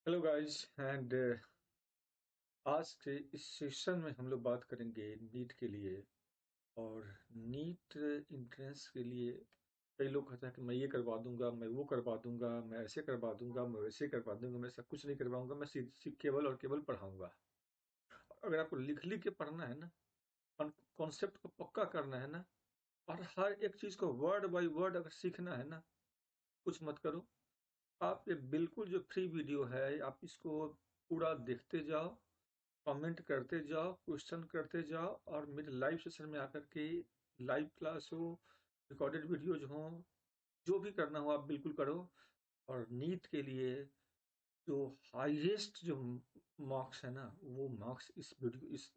Hello guys and आज के इस सेशन में हम लोग बात करेंगे नीट के लिए। और नीट एंट्रेंस के लिए कई लोग कहते हैं कि मैं ये करवा दूंगा, मैं वो करवा दूंगा, मैं ऐसे करवा दूंगा, मैं वैसे करवा दूंगा, मैं सब कुछ नहीं करवाऊंगा, मैं केवल और केवल पढ़ाऊंगा। अगर आपको लिख लिख के पढ़ना है ना, कॉन्सेप्ट को पक्का करना है ना, और हर एक चीज को वर्ड बाय वर्ड अगर सीखना है ना, कुछ मत करो। आप ये बिल्कुल जो फ्री वीडियो है आप इसको पूरा देखते जाओ, कमेंट करते जाओ, क्वेश्चन करते जाओ, और मेरे लाइव सेशन में आकर के लाइव क्लास हो, रिकॉर्डेड वीडियोज हो, जो भी करना हो आप बिल्कुल करो। और नीट के लिए जो हाईएस्ट जो मार्क्स है ना, वो मार्क्स इस वीडियो इस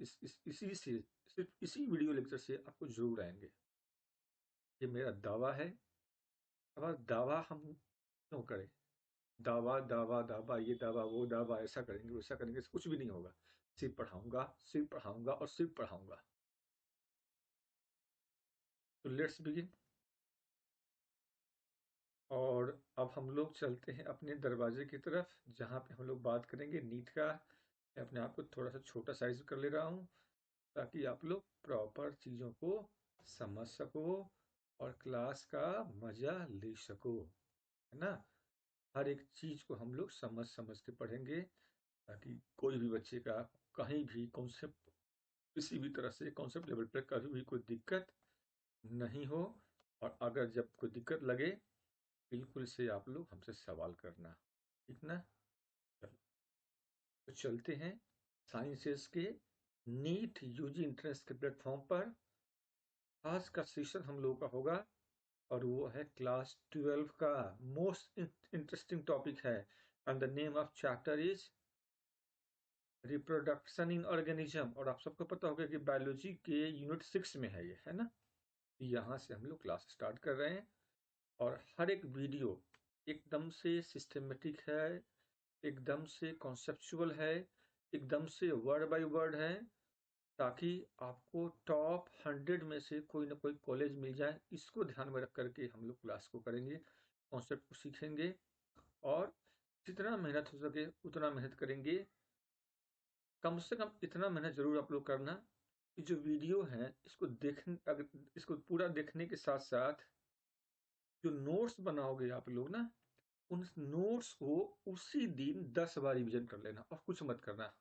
इसी से, सिर्फ इसी वीडियो लेक्चर से आपको जरूर आएंगे। ये मेरा दावा है। अब दावा हम क्यों करें? दावा दावा दावा, ये दावा वो दावा, ऐसा करेंगे वैसा करेंगे, कुछ भी नहीं होगा। सिर्फ पढ़ाऊंगा, सिर्फ पढ़ाऊंगा और सिर्फ पढ़ाऊंगा। तो लेट्स बिगिन। और अब हम लोग चलते हैं अपने दरवाजे की तरफ, जहाँ पे हम लोग बात करेंगे नीट का। मैं अपने आप को थोड़ा सा छोटा साइज कर ले रहा हूँ, ताकि आप लोग प्रॉपर चीज़ों को समझ सको और क्लास का मजा ले सको, है ना। हर एक चीज़ को हम लोग समझ समझ के पढ़ेंगे, ताकि कोई भी बच्चे का कहीं भी कॉन्सेप्ट, किसी भी तरह से कॉन्सेप्ट लेवल पर कभी भी कोई दिक्कत नहीं हो। और अगर जब कोई दिक्कत लगे, बिल्कुल से आप लोग हमसे सवाल करना, ठीक ना। चलो, तो चलते हैं साइंसेस के नीट यूजी इंट्रेंस के प्लेटफॉर्म पर। आज का सेशन हम लोगों का होगा, और वो है क्लास 12 का मोस्ट इंटरेस्टिंग टॉपिक है। And the name of chapter is reproduction in organism. और आप सबको पता होगा कि बायोलॉजी के यूनिट 6 में है ये, है ना। यहाँ से हम लोग क्लास स्टार्ट कर रहे हैं, और हर एक वीडियो एकदम से सिस्टमेटिक है, एकदम से कॉन्सेप्चुअल है, एकदम से वर्ड बाय वर्ड है, ताकि आपको टॉप 100 में से कोई ना कोई कॉलेज मिल जाए। इसको ध्यान में रख करके हम लोग क्लास को करेंगे, कॉन्सेप्ट को सीखेंगे, और जितना मेहनत हो सके उतना मेहनत करेंगे। कम से कम इतना मेहनत जरूर आप लोग करना कि जो वीडियो है इसको अगर इसको पूरा देखने के साथ साथ जो नोट्स बनाओगे आप लोग ना, उन नोट्स को उसी दिन 10 बार रिविजन कर लेना, और कुछ मत करना।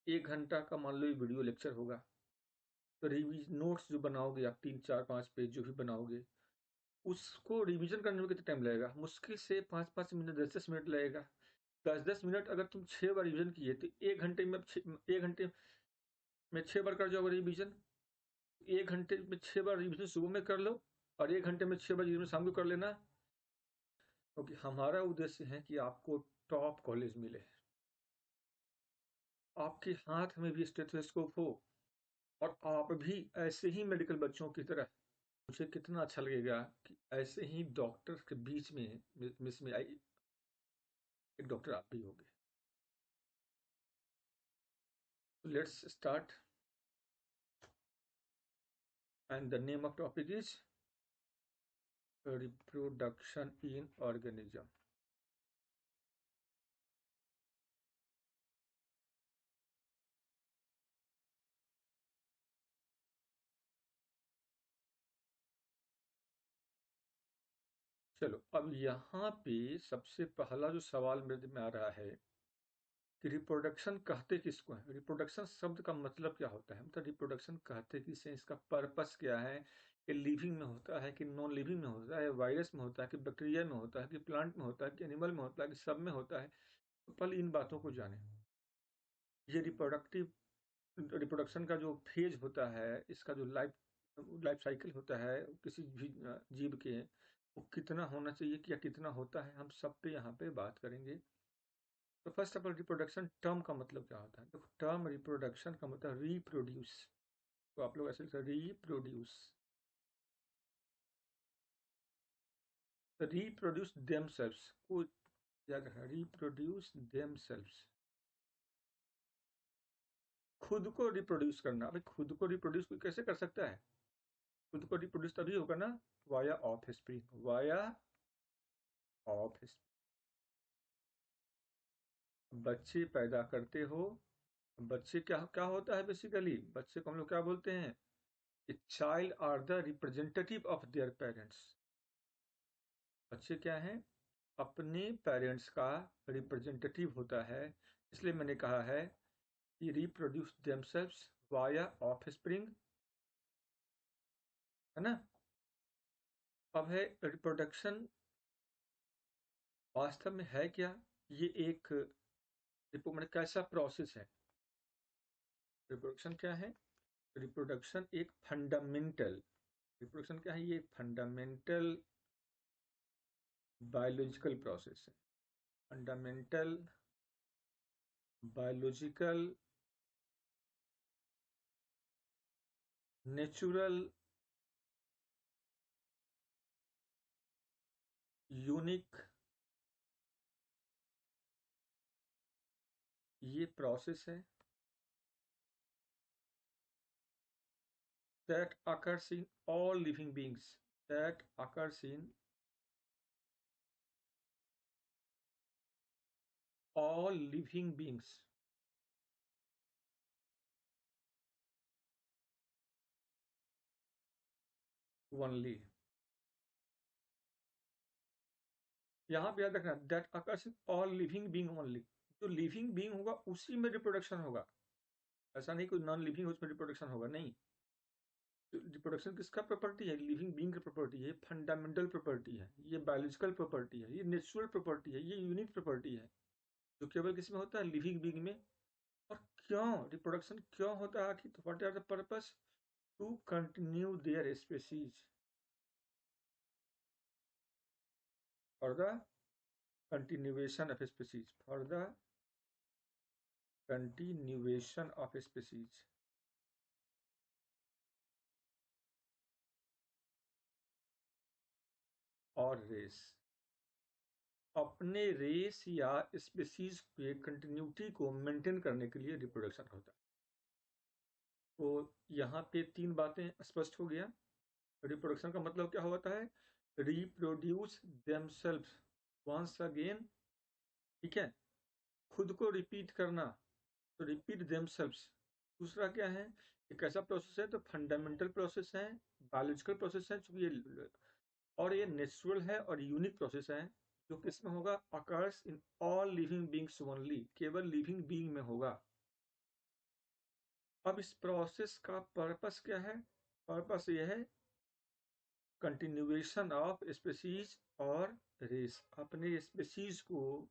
1 घंटा का मान लो ये वीडियो लेक्चर होगा, तो रिविज नोट्स जो बनाओगे आप, 3 4 5 पेज जो भी बनाओगे, उसको रिवीजन करने में कितना टाइम लगेगा? मुश्किल से 5 5 मिनट, 10 10 मिनट लगेगा। 10 10 मिनट अगर तुम 6 बार रिविजन किए, तो 1 घंटे में 6 बार कर जाओगे रिविजन। 1 घंटे में 6 बार रिविजन सुबह में कर लो, और 1 घंटे में 6 बार रिविजन शाम को कर लेना। क्योंकि हमारा उद्देश्य है कि आपको टॉप कॉलेज मिले, आपके हाथ में भी स्टेथोस्कोप हो, और आप भी ऐसे ही मेडिकल बच्चों की तरह। मुझे कितना अच्छा लगेगा कि ऐसे ही डॉक्टर के बीच में मिस में आई एक डॉक्टर आप भी होगे। Let's start, and the name of topic is reproduction in organism. चलो, अब यहाँ पे सबसे पहला जो सवाल मेरे में आ रहा है कि रिप्रोडक्शन कहते किसको है? रिप्रोडक्शन शब्द का मतलब क्या होता है? मतलब रिप्रोडक्शन कहते किसे, इसका पर्पस क्या है? कि लिविंग में होता है कि नॉन लिविंग में होता है, वायरस में होता है कि बैक्टीरिया में होता है कि प्लांट में होता है कि एनिमल में होता है कि सब में होता है? तो पहले इन बातों को जाने। ये रिप्रोडक्शन का जो फेज होता है, इसका जो लाइफ लाइफ साइकिल होता है किसी भी जीव के, वो कितना होना चाहिए, क्या कितना होता है, हम सब पे यहाँ पे बात करेंगे। तो first of all, reproduction term का मतलब क्या होता है? तो टर्म रिप्रोडक्शन का मतलब रिप्रोड्यूस। तो आप लोग ऐसे रिप्रोड्यूस, रिप्रोड्यूस देमसेल्व्स को याद रखना, रिप्रोड्यूस देमसेल्व्स। खुद को रिप्रोड्यूस करना। भाई, खुद को रिप्रोड्यूस कोई कैसे कर सकता है? खुद को रिप्रोड्यूस तभी होगा ना, via of spring, via of. बच्चे पैदा करते हो। बच्चे क्या क्या होता है बेसिकली, बच्चे को हम लोग क्या बोलते हैं? A child are the representative of their parents. बच्चे क्या हैं? अपने पेरेंट्स का रिप्रेजेंटेटिव होता है। इसलिए मैंने कहा है कि रिप्रोड्यूस देमसेल्व्स वाया ऑफस्प्रिंग, है ना। अब है रिप्रोडक्शन वास्तव में है क्या? ये एक मतलब कैसा प्रोसेस है? रिप्रोडक्शन क्या है? रिप्रोडक्शन एक फंडामेंटल, रिप्रोडक्शन क्या है? ये फंडामेंटल बायोलॉजिकल प्रोसेस है। फंडामेंटल बायोलॉजिकल नेचुरल यूनिक ये प्रोसेस है that occurs in all living beings, that occurs in all living beings। Only, यहाँ पे याद रखना that occurs in all living being only. जो लिविंग बीइंग होगा उसी में रिप्रोडक्शन होगा। ऐसा नहीं कोई नॉन लिविंग उसमें रिप्रोडक्शन होगा, नहीं। रिप्रोडक्शन किसका प्रॉपर्टी है? लिविंग बीइंग की प्रॉपर्टी है, फंडामेंटल प्रॉपर्टी है, ये बायोलॉजिकल प्रॉपर्टी है, ये नेचुरल प्रॉपर्टी है, ये यूनिक प्रॉपर्टी है जो केवल किसमें होता है? लिविंग बीइंग में। और क्यों रिप्रोडक्शन क्यों होता है आखिर? तो what are the purpose? To continue their species, for the continuation of a species, for the continuation of a species। और रेस, अपने रेस या स्पीसीज के कंटिन्यूटी को मेंटेन करने के लिए रिप्रोडक्शन होता है। तो यहाँ पे तीन बातें स्पष्ट हो गया। रिप्रोडक्शन का मतलब क्या होता है? रिप्रोड्यूस देमसेल्व्स वंस अगेन, ठीक है, खुद को रिपीट करना, तो रिपीट देमसेल्व्स। दूसरा क्या है? एक ऐसा प्रोसेस है तो फंडामेंटल प्रोसेस है, बायोलॉजिकल प्रोसेस है, चूंकि ये और ये नेचुरल है और यूनिक प्रोसेस है जो किसमें होगा? Occurs in all living beings only, केवल लिविंग बींग में होगा। अब इस प्रोसेस का पर्पस क्या है? पर्पस ये है कंटिन्यूएशन ऑफ स्पीसीज और रेस। अपने स्पीसीज को,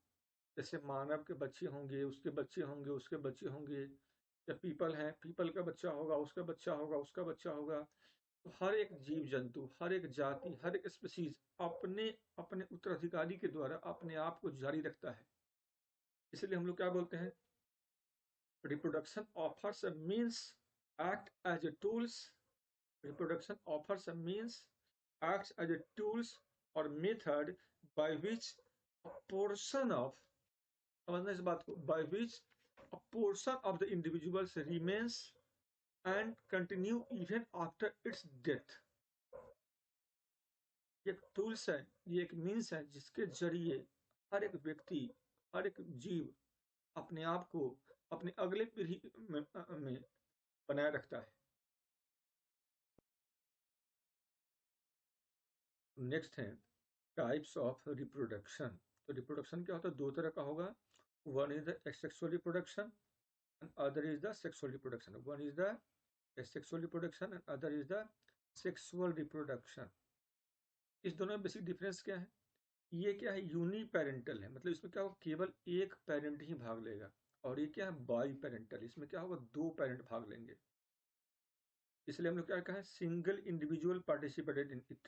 जैसे मानव के बच्चे होंगे, उसके बच्चे होंगे, उसके बच्चे होंगे, या पीपल है, पीपल का बच्चा होगा, उसका बच्चा होगा, उसका बच्चा होगा। तो हर एक जीव जंतु, हर एक जाति, हर एक स्पीसीज अपने अपने उत्तराधिकारी के द्वारा अपने आप को जारी रखता है। इसलिए हम लोग क्या बोलते हैं? Reproduction offers a means act as a tools, reproduction offers a means, acts as a tools or method by which a portion of, समझना इस बात को, by which a portion of the individuals remains and continue even after its death। ये एक tools है, ये एक means है जिसके जरिए हर एक व्यक्ति, हर एक जीव अपने आप को अपने अगले पीढ़ी में बनाए रखता है। नेक्स्ट है टाइप्स ऑफ रिप्रोडक्शन। तो रिप्रोडक्शन क्या होता है? दो तरह का होगा। One is the sexual reproduction and other is the sexual reproduction. One is the sexual reproduction and other is the sexual reproduction. इस दोनों में बेसिक डिफरेंस क्या है? ये क्या है? यूनी पेरेंटल है, मतलब इसमें क्या होगा? केवल एक पेरेंट ही भाग लेगा। और ये क्या है? बाई पेरेंटल, इसमें क्या होगा? दो पेरेंट भाग लेंगे। इसलिए हम लोग क्या कहें? Single individual participated in it.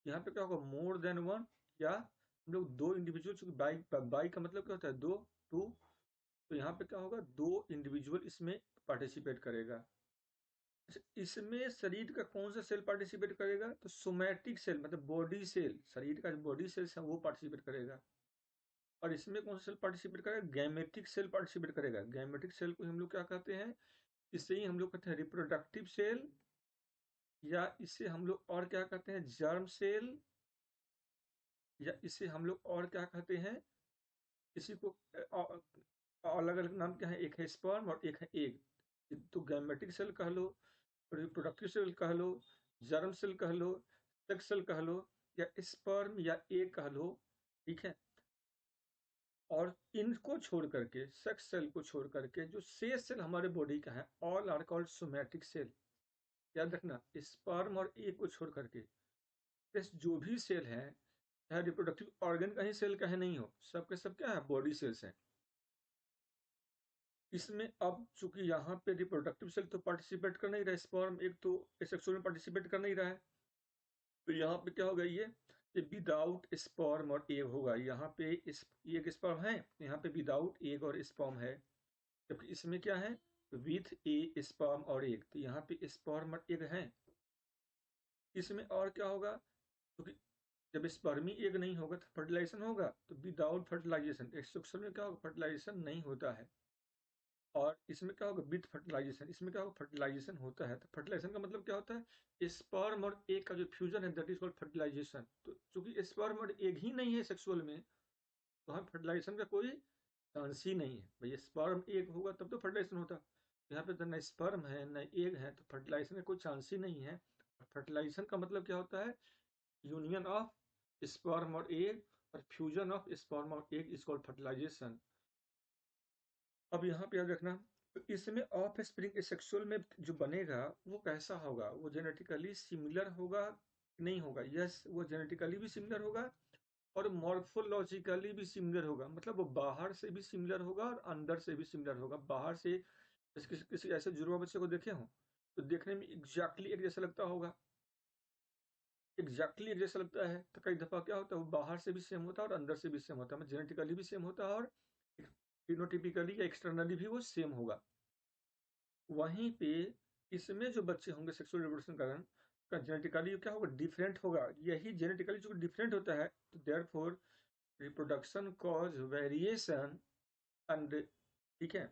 यहाँ पे क्या होगा? मोर देन वन, या हम लोग दो इंडिविजुअल, चूंकि बाई बाई का मतलब क्या होता है? दो, टू। तो यहाँ पे क्या होगा? दो इंडिविजुअल इसमें पार्टिसिपेट करेगा। अच्छा, इसमें शरीर का कौन सा सेल पार्टिसिपेट करेगा? तो सोमैटिक सेल, मतलब बॉडी सेल, शरीर का जो बॉडी सेल्स है वो पार्टिसिपेट करेगा। और इसमें कौन सा सेल पार्टिसिपेट करेगा? गैमेटिक सेल पार्टिसिपेट करेगा। गैमेटिक सेल को हम लोग क्या कहते हैं? इसे ही हम लोग कहते हैं रिप्रोडक्टिव सेल, या इसे हम लोग और क्या कहते हैं? जर्म सेल, या इसे हम लोग और क्या कहते हैं? किसी को अलग अलग नाम क्या है, एक है स्पर्म और एक है एग। तो गैमेटिक सेल कह लो, रिप्रोडक्टिव सेल कह लो, जर्म सेल कह लो, सेक्स सेल कह लो, या स्पर्म या एग कह लो, ठीक है। और इनको छोड़ करके, सेक्स सेल को छोड़ करके, जो शेष सेल हमारे बॉडी का है, all are called somatic cell. याद रखना, स्पर्म और एग को छोड़ करके जो भी सेल है, चाहे रिप्रोडक्टिव ऑर्गन का ही सेल का है नहीं हो, सबके सब क्या है, बॉडी सेल्स हैं। इसमें अब चूंकि यहाँ पे रिप्रोडक्टिव सेल तो पार्टिसिपेट कर नहीं रहा है, स्पर्म एक तो एसेक्सुअल में पार्टिसिपेट कर नहीं रहा है, तो यहाँ पे क्या होगा, ये विदाउट स्पर्म और एग होगा। यहाँ पे इस एक स्पर्म है, यहाँ पे विदाउट एग और स्पर्म है, जबकि इसमें क्या है, विथ ए स्पर्म और एग। तो यहाँ पे स्पर्म और एग है। इसमें और क्या होगा, क्योंकि जब स्पर्मी एग नहीं होगा तो फर्टिलाइजेशन होगा, तो विदाउट फर्टिलाइजेशन, एसेक्सुअल में क्या होगा, फर्टिलाइजेशन नहीं होता है। और इसमें क्या होगा, विथ फर्टिलाइजेशन, इसमें क्या होगा, फर्टिलाइजेशन होता है। तो फर्टिलाइजेशन का मतलब क्या होता है, स्पर्म और एग का जो फ्यूजन है, दैट इज कॉल्ड फर्टिलाइजेशन। तो चूंकि स्पर्म और एग ही नहीं है सेक्सुअल में, तो हमें फर्टिलाइजेशन का कोई चांस ही नहीं है। भाई स्पर्म एग होगा तब तो फर्टिलाइजेशन होता, यहाँ पे तो न स्पर्म है न एग है, तो फर्टिलाइजेशन का कोई चांस ही नहीं है। फर्टिलाइजेशन का मतलब क्या होता है, यूनियन ऑफ स्पर्म और एग, और फ्यूजन ऑफ स्पर्म और एग इज कॉल्ड फर्टिलाइजेशन। अब यहाँ पे याद रखना, तो इसमें ऑफ स्प्रिंग सेक्सुअल में जो बनेगा वो कैसा होगा, वो जेनेटिकली सिमिलर होगा नहीं होगा, यस वो जेनेटिकली भी सिमिलर होगा और मॉर्फोलॉजिकली भी सिमिलर होगा। मतलब वो बाहर से भी सिमिलर होगा और अंदर से भी सिमिलर होगा। बाहर से किसी ऐसे जुड़वा बच्चे को देखे हो तो देखने में एग्जैक्टली एक जैसा लगता होगा, एग्जैक्टली एक जैसा लगता है। तो कई दफा क्या होता है, वो बाहर से भी सेम होता है और अंदर से भी सेम होता है, मतलब जेनेटिकली भी सेम होता है और फिनोटिपिकली या एक्सटर्नली भी वो सेम होगा। वहीं पे इसमें जो बच्चे होंगे सेक्सुअल रिप्रोडक्शन कारण का जेनेटिकली क्या होगा, डिफरेंट होगा। यही जेनेटिकली जो डिफरेंट होता है, तो therefore reproduction cause variation and, ठीक है,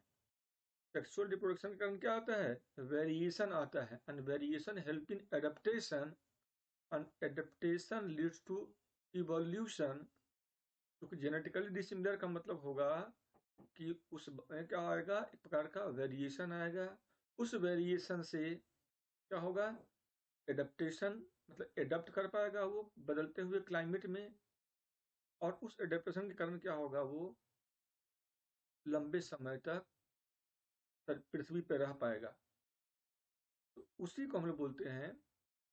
सेक्सुअल रिप्रोडक्शन के कारण क्या आता है, वेरिएशन आता है, and variation help in adaptation, and adaptation leads to evolution. क्योंकि जेनेटिकली डिसिमिलर का मतलब होगा कि उसमें क्या आएगा, एक प्रकार का वेरिएशन आएगा। उस वेरिएशन से क्या होगा, एडेप्टेशन, मतलब एडप्ट कर पाएगा वो बदलते हुए क्लाइमेट में, और उस एडेप्टेशन के कारण क्या होगा, वो लंबे समय तक पृथ्वी पर रह पाएगा। तो उसी को हम लोग बोलते हैं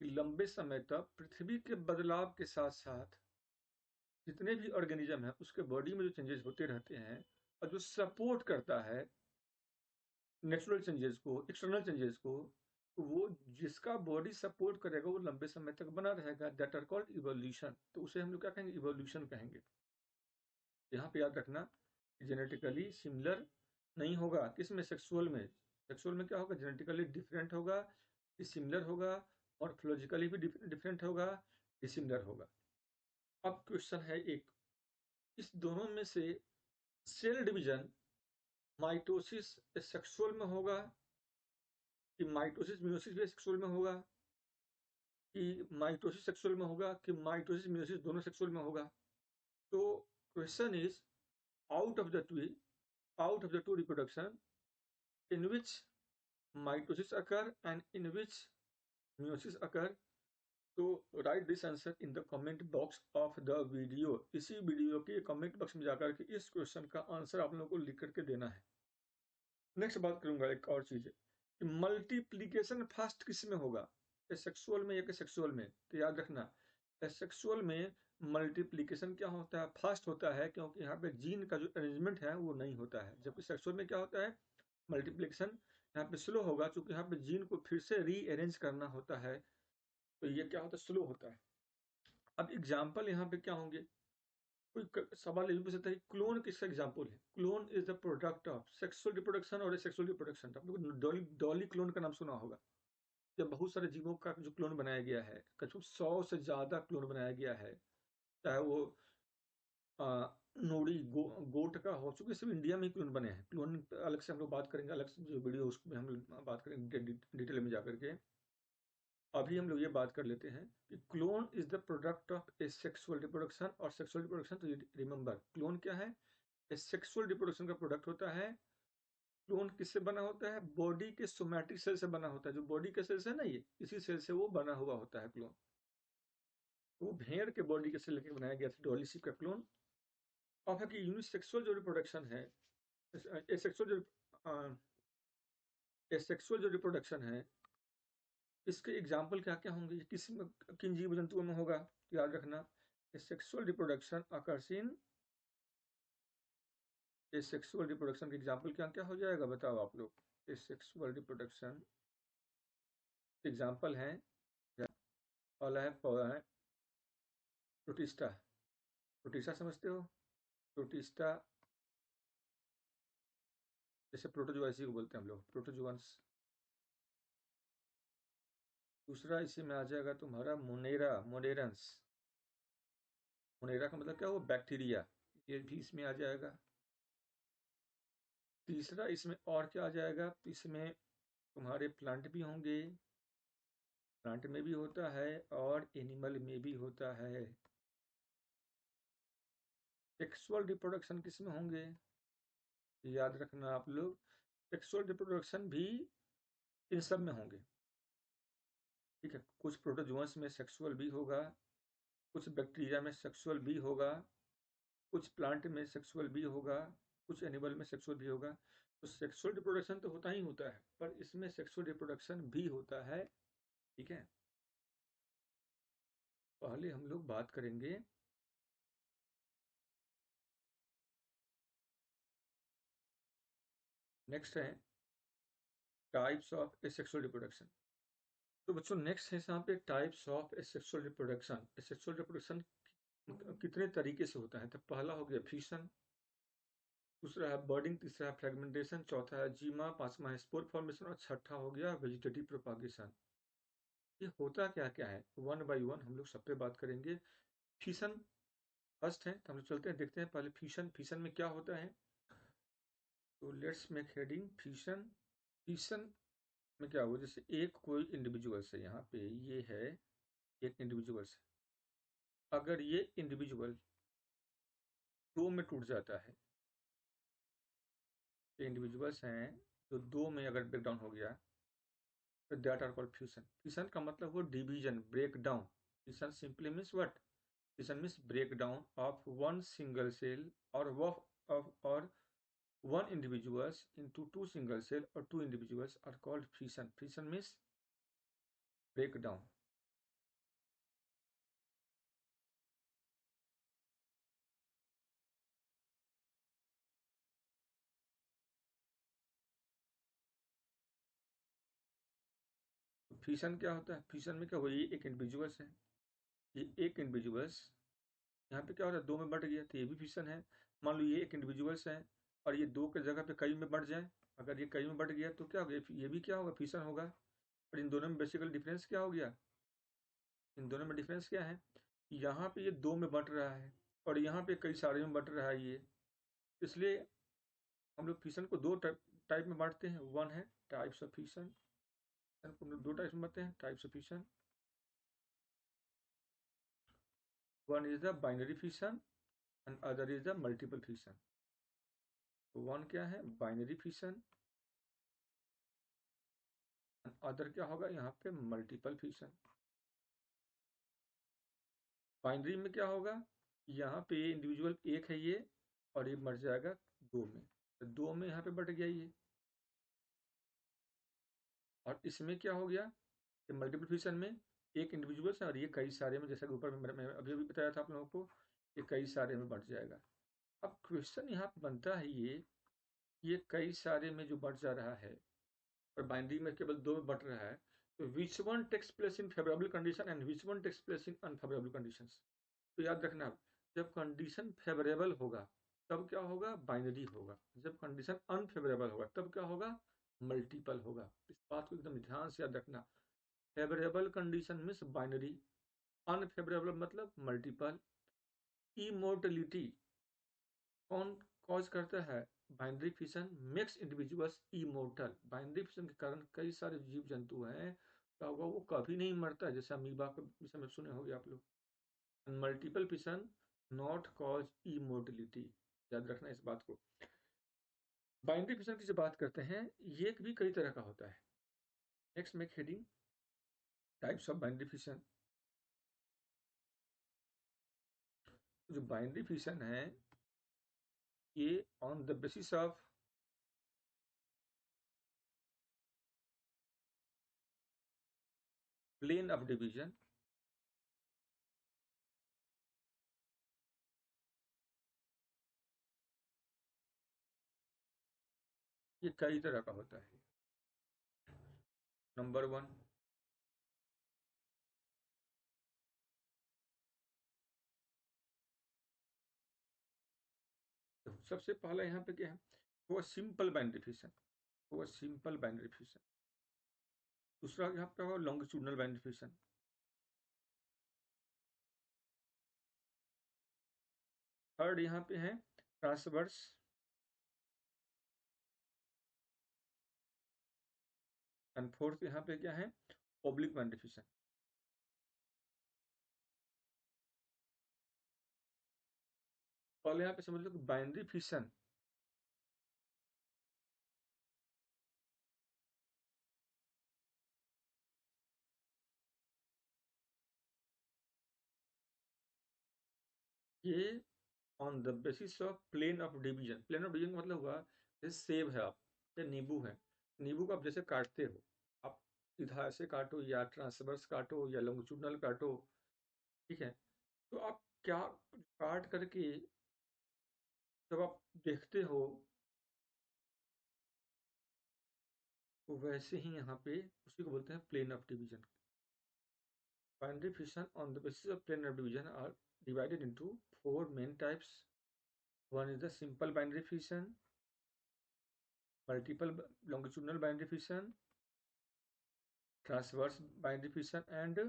कि लंबे समय तक पृथ्वी के बदलाव के साथ साथ जितने भी ऑर्गेनिज्म है उसके बॉडी में जो चेंजेस होते रहते हैं, और जो सपोर्ट करता है नेचुरल चेंजेस को, एक्सटर्नल चेंजेस को, तो वो जिसका बॉडी सपोर्ट करेगा वो लंबे समय तक बना रहेगा, दैट आर कॉल्ड इवोल्यूशन। तो उसे हम लोग क्या कहेंगे, इवोल्यूशन कहेंगे। यहाँ पे याद रखना, जेनेटिकली सिमिलर नहीं होगा, किसमें, सेक्सुअल में। सेक्सुअल में क्या होगा, जेनेटिकली डिफरेंट होगा, सिमिलर होगा, मॉर्फोलॉजिकली भी डिफरेंट होगा, डिसिमिलर होगा। अब क्वेश्चन है एक, इस दोनों में से सेल डिवीजन, माइटोसिस सेक्सुअल में होगा कि माइटोसिस मियोसिस भी सेक्सुअल में होगा, कि माइटोसिस सेक्सुअल में होगा कि माइटोसिस मियोसिस दोनों सेक्सुअल में होगा। तो question is, out of the two out of the two reproduction, in which mitosis occur and in which meiosis occur. तो right this answer in the comment box of the video. इसी video के comment box में जाकर के इस question का answer आप लोगों को लिख करके देना है। नेक्स्ट बात करूंगा एक और चीज है कि मल्टीप्लीकेशन फास्ट किस में होगा, सेक्सुअल में या सेक्सुअल में। तो याद रखना, सेक्सुअल में मल्टीप्लीकेशन क्या होता है, फास्ट होता है, क्योंकि यहाँ पे जीन का जो अरेंजमेंट है वो नहीं होता है। जबकि सेक्सुअल में क्या होता है, मल्टीप्लिकेशन यहाँ पे स्लो होगा, क्योंकि यहाँ पे जीन को फिर से रीअरेंज करना होता है, तो ये क्या होता है, स्लो होता है। अब एग्जाम्पल यहाँ पे क्या होंगे, कोई सवाल ये भी पूछ सकता है क्लोन किसका एग्जाम्पल है। Clone is the product of sexual reproduction और सेक्सुअल रिप्रोडक्शन। आप लोग डॉली क्लोन का नाम सुना होगा, जब बहुत सारे जीवों का जो क्लोन बनाया गया है, करीब 100 से ज्यादा क्लोन बनाया गया है, चाहे वो नोड़ी गोट का हो, चुके सिर्फ इंडिया में ही क्लोन बने हैं। क्लोन अलग से हम लोग बात करेंगे, अलग से जो वीडियो उसमें हम लोग बात करेंगे डिटेल में जाकर के। अभी हम लोग ये बात कर लेते हैं कि clone is the product of A sexual reproduction और सेक्सुअल रिप्रोडक्शन। तो रिमेंबर, क्लोन क्या है, ये सेक्सुअल रिप्रोडक्शन का प्रोडक्ट होता है। क्लोन किससे बना होता है? बॉडी के सोमैटिक सेल से बना होता है। जो बॉडी के सेल्स है ना, ये इसी सेल से वो बना हुआ होता है क्लोन। वो भेड़ के बॉडी के सेल लेके बनाया गया था डॉली शीप का क्लोन। अब है कि यूनिसेक्सुअल जो रिप्रोडक्शन है, एसेक्सुअल जो रिप्रोडक्शन है, इसके एग्जाम्पल क्या क्या होंगे? किन जीव जंतुओं में होगा? याद रखना, asexual reproduction occurs in, asexual reproduction के एग्जाम्पल क्या क्या हो जाएगा बताओ आप लोग। एसेक्सुअल रिप्रोडक्शन एग्जाम्पल हैं, पहला है प्रोटिस्टा। प्रोटिस्टा समझते हो? प्रोटिस्टा, जैसे प्रोटोजोआसी को बोलते हैं हम लोग, प्रोटोजोअन्स। दूसरा इसी में आ जाएगा तुम्हारा मोनेरा, मोनेरंस। मोनेरा का मतलब क्या हुआ? बैक्टीरिया, ये भी इसमें आ जाएगा। तीसरा इसमें और क्या आ जाएगा? इसमें तुम्हारे प्लांट भी होंगे, प्लांट में भी होता है और एनिमल में भी होता है। सेक्सुअल रिप्रोडक्शन किस में होंगे? याद रखना आप लोग, सेक्सुअल रिप्रोडक्शन भी इन सब में होंगे। ठीक है, कुछ प्रोटोजोअन्स में सेक्सुअल भी होगा, कुछ बैक्टीरिया में सेक्सुअल भी होगा, कुछ प्लांट में सेक्सुअल भी होगा, कुछ एनिमल में सेक्सुअल भी होगा। तो सेक्सुअल रिप्रोडक्शन तो होता ही होता है, पर इसमें सेक्सुअल रिप्रोडक्शन भी होता है। ठीक है, पहले हम लोग बात करेंगे नेक्स्ट है टाइप्स ऑफ एसेक्सुअल रिप्रोडक्शन। तो बच्चों नेक्स्ट है यहाँ पे types of asexual reproduction. Asexual reproduction कितने तरीके से होता है? तो पहला हो गया फ्यूशन, दूसरा है बर्डिंग, तीसरा है फ्रेगमेंटेशन, चौथा है जीमा, पांचवा है स्पोर फॉर्मेशन और छठा हो गया वेजिटेटिव प्रोपागेशन। ये होता क्या क्या है, वन बाय वन हम लोग सब पे बात करेंगे। फ्यूशन फर्स्ट है, तो हम लोग चलते हैं देखते हैं पहले फ्यूशन। फ्यूशन में क्या होता है? तो let's make heading fusion. Fusion में क्या हुआ? जैसे एक कोई इंडिविजुअल्स है, यहाँ पे ये है एक इंडिविजुअल्स है, अगर ये इंडिविजुअल दो में टूट जाता है, ये इंडिविजुअल्स हैं जो दो में अगर ब्रेक डाउन हो गया, तो that are called fusion. Fusion का मतलब वो division, break down. Fusion simply means what? Fusion means break down of one single cell और और one individuals into two single cell or two individuals are called fission. Fission means breakdown. Fission क्या होता है? Fission में क्या हुआ? ये एक इंडिविजुअल्स है, ये एक इंडिविजुअल्स यहाँ पे क्या हो रहा है? दो में बढ़ गया, तो ये भी फिशन है। मान लो ये एक इंडिविजुअल्स है और ये दो के जगह पे कई में बढ़ जाए, अगर ये कई में बढ़ गया तो क्या हो गया? ये भी क्या होगा? फिशन होगा। और इन दोनों में बेसिकल डिफरेंस क्या हो गया? इन दोनों में डिफरेंस क्या है? यहाँ पे ये दो में बढ़ रहा है और यहाँ पे कई सारे में बढ़ रहा है ये, इसलिए हम लोग फिशन को दो टाइप में बांटते हैं। वन है टाइप्स ऑफ फिशन, हम लोग दो टाइप्स में बांटते हैं types of fission. One is the binary fission and other is the multiple fission. One क्या है? बाइनरी फिशन, अदर क्या होगा यहाँ पे? Multiple fission. बाइनरी में क्या होगा? यहाँ पे इंडिविजुअल एक है ये और ये मर जाएगा दो में, तो दो में यहाँ पे बढ़ गया ये। और इसमें क्या हो गया? ये मल्टीपल फिशन में एक इंडिविजुअल्स है और ये कई सारे में, जैसा कि ऊपर में मैं अभी अभी बताया था आप लोगों को, ये कई सारे में बढ़ जाएगा। अब क्वेश्चन यहाँ पे बनता है ये कई सारे में जो बढ़ जा रहा है और बाइनरी में केवल दो में बढ़ रहा है, तो which one takes place in favourable condition and which one takes place in unfavourable conditions. तो याद रखना, जब कंडीशन फेवरेबल होगा तब क्या होगा? बाइनरी होगा। जब कंडीशन अनफेवरेबल होगा तब क्या होगा? मल्टीपल होगा। इस बात को एकदम ध्यान से याद रखना। Favourable condition means binary, unfavourable मतलब मल्टीपल। इमोर्टलिटी कौन कॉज करता है? Binary fission makes individuals immortal. Binary fission के कारण कई सारे जीव जंतु हैं, क्या होगा? वो कभी नहीं मरता, जैसे अमीबा के विषय में सुने होंगे आप लोग। Multiple fission not cause immortality, याद रखना इस बात को। बाइनरी फिशन की जो बात करते हैं ये भी कई तरह का होता है। नेक्स्ट में heading types of binary fission. जो बाइनरी फिशन है ये on the basis of plane of division ये कई तरह का होता है। नंबर 1, तो सबसे पहला यहाँ पे क्या है, वो सिंपल बाइनरी फिशन, वो सिंपल बाइनरी फिशन। दूसरा यहाँ पे होगा लॉन्गिट्यूडनल बाइनरी फिशन। थर्ड यहाँ पे है ट्रांसवर्स। एंड फोर्थ यहाँ पे क्या है, ओब्लिक बाइनरी फिशन। पहले यहाँ पे समझ लो कि बाइनरी फिशन ये on the basis of plane of division. Plane of division मतलब हुआ जैसे सेब है आप या नींबू है, नींबू को आप जैसे काटते हो, आप सीधा ऐसे काटो या ट्रांसवर्स काटो या लॉन्गिट्यूडनल काटो, ठीक है, तो आप क्या काट करके जब आप देखते हो तो वैसे ही यहाँ पे उसी को बोलते हैं plane of division. Binary fission on the basis of plane of division are divided into 4 main types. One is the simple binary fission, multiple longitudinal binary fission, transverse binary fission and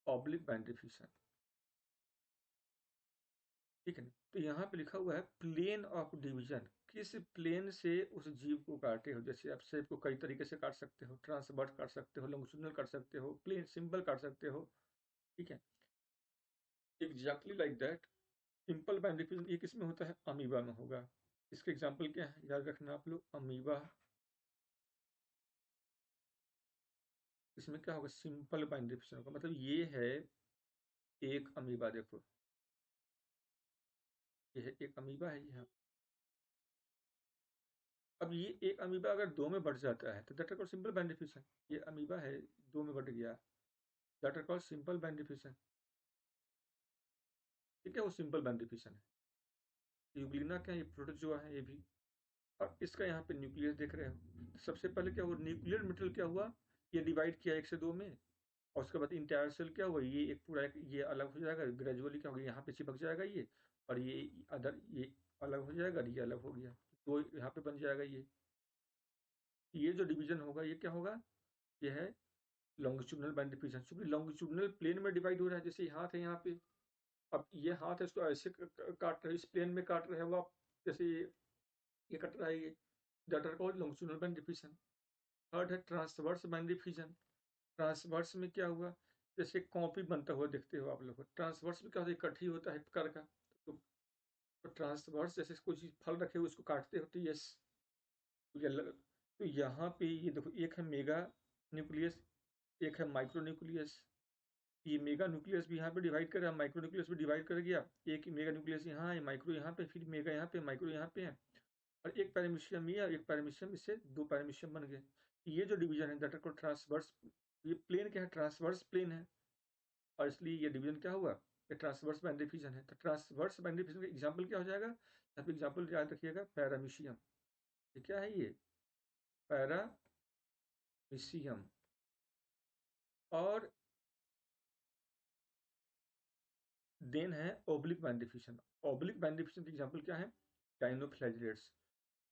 oblique binary fission। ठीक है ना, तो यहाँ पे लिखा हुआ है plane of division, किस प्लेन से उस जीव को काटे हो। जैसे आप सेब को कई तरीके से काट सकते हो, ट्रांसवर्स काट सकते हो, लॉन्गिट्यूडनल काट सकते हो, प्लेन सिंपल काट सकते हो, ठीक है। Exactly like that simple binary fission ये किसमें होता है, अमीबा में होगा। इसके एग्जाम्पल क्या है याद रखना आप लोग, अमीबा, इसमें क्या होगा, सिंपल बाइनरी फिशन होगा। मतलब ये है एक अमीबा, देखो ये है एक अमीबा है यहाँ। अब ये एक अमीबा अगर दो में बढ़ जाता है तो that are called simple binary fission. ये अमीबा है, दो में बढ़ गया, that are called simple binary fission. ठीक है, वो सिंपल बाइनरी फिशन है। यूग्लिना क्या है, ये प्रोटोजोआ है ये भी। और इसका यहाँ पे न्यूक्लियस देख रहे हो, तो सबसे पहले क्या हुआ, न्यूक्लियर मेटेरियल क्या हुआ, ये डिवाइड किया एक से दो में, और उसके बाद इंटायर सेल क्या हुआ, ये एक पूरा एक ये अलग हो जाएगा, ग्रेजुअली क्या होगा, यहाँ पे चिपक जाएगा ये, और ये अदर ये अलग हो जाएगा, ये अलग हो गया, तो यहाँ पे बन जाएगा ये जो डिवीजन होगा ये क्या होगा, ये है लॉन्गिट्यूडनल बाइनरी फिशन। चूंकि लॉन्गिट्यूडनल प्लेन में डिवाइड हो रहा है, जैसे हाथ है यहाँ पे, अब ये हाथ है इसको ऐसे काट रहे, इस प्लेन में काट रहे हो आप, जैसे ये कट रहा है ये, that are called longitudinal binary fission. Third है ट्रांसवर्स बाइनरी फिशन। ट्रांसवर्स में क्या हुआ, जैसे कॉपी बनता हुआ देखते हो आप लोग, ट्रांसवर्स में क्या होता है, इकट्ठी होता है प्रकार का, तो, तो ट्रांसवर्स जैसे कोई चीज फल रखे हुए उसको काटते हो तो ये तो यहाँ पे ये देखो, एक है मेगा न्यूक्लियस, एक है माइक्रो न्यूक्लियस। ये मेगा न्यूक्लियस भी यहाँ पे डिवाइड कर रहा है, माइक्रो न्यूक्लियस भी डिवाइड कर गया, एक मेगा न्यूक्लियस यहाँ है, माइक्रो यहाँ पे, फिर मेगा यहाँ पे, माइक्रो यहाँ पे है, और एक पैरामीशियम ये और एक पैरामीशियम, इससे दो पैरामीशियम बन गए। ये जो डिवीजन है दैट आर कॉल्ड ट्रांसवर्स। ये प्लेन क्या है, ट्रांसवर्स प्लेन है, और इसलिए ये डिवीजन क्या हुआ, ये ट्रांसवर्स बाइनरी फिशन है। तो ट्रांसवर्स बाइनरी फिशन का एग्जांपल क्या हो जाएगा, यहाँ पे एग्जांपल याद रखिएगा, पैरामीशियम। ये क्या है, ये पैरामीशियम। और देन है oblique binary fission. Oblique binary fission का एग्जांपल क्या है, डाइनोफ्लैजिलेट्स।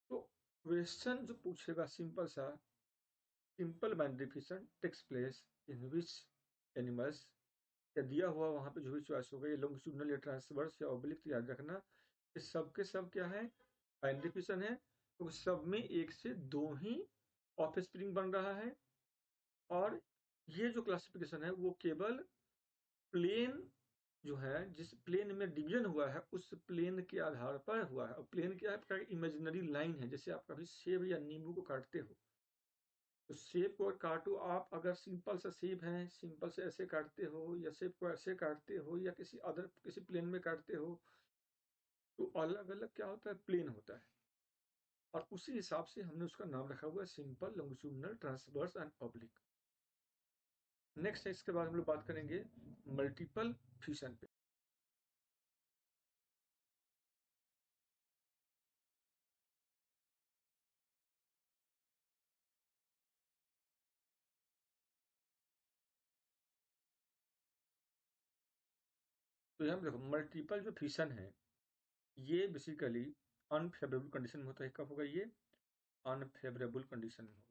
तो क्वेश्चन जो पूछेगा सिंपल सा, simple binary fission takes place in which animals, या दिया हुआ वहां पे जो भी चॉइस होगा, ये लॉन्गिट्यूडनल या ट्रांसवर्स या ओब्लिक, तो याद रखना ये सब के सब क्या है, बाइनरी फिशन है। तो सब में एक से दो ही ऑफ स्प्रिंग बन रहा है, और ये जो क्लासिफिकेशन है वो केवल प्लेन जो है जिस प्लेन में डिवीजन हुआ है उस प्लेन के आधार पर हुआ है। और प्लेन क्या है, इमेजिनरी लाइन है। जैसे आप कभी सेब या नींबू को काटते हो, तो सेब को काटो आप, अगर सिंपल सा सेब है, सिंपल से ऐसे काटते हो, या सेब को ऐसे काटते हो, या किसी प्लेन में काटते हो, तो अलग अलग क्या होता है, प्लेन होता है। और उसी हिसाब से हमने उसका नाम रखा हुआ है simple, longitudinal, transverse and oblique. Next है, इसके बाद हम लोग बात करेंगे मल्टीपल फिशन पे। तो यहाँ पे देखो, मल्टीपल जो फिशन है ये बेसिकली अनफेवरेबल कंडीशन में होता है। कब होगा ये? अनफेवरेबल कंडीशन में होगा।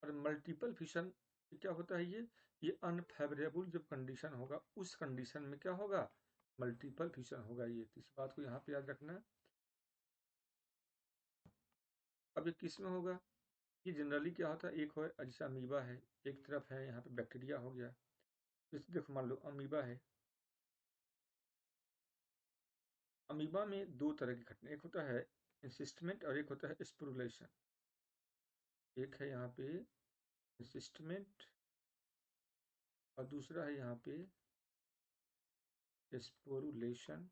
और मल्टीपल फिशन क्या होता है, ये अनफेवरेबल जब कंडीशन होगा उस कंडीशन में क्या होगा, मल्टीपल फिशन होगा। ये तो इस बात को यहाँ पे याद रखना। अब ये किस में होगा? ये जनरली क्या होता है, एक हो जैसे अमीबा है, एक तरफ है यहाँ पे बैक्टीरिया हो गया। जैसे देखो, मान लो अमीबा है। अमीबा में दो तरह के घटना, एक होता है इंसिस्टमेंट और एक होता है स्पोरुलेशन। एक है यहाँ पे इंसिस्टमेंट और दूसरा है यहाँ पे स्पोरुलेशन।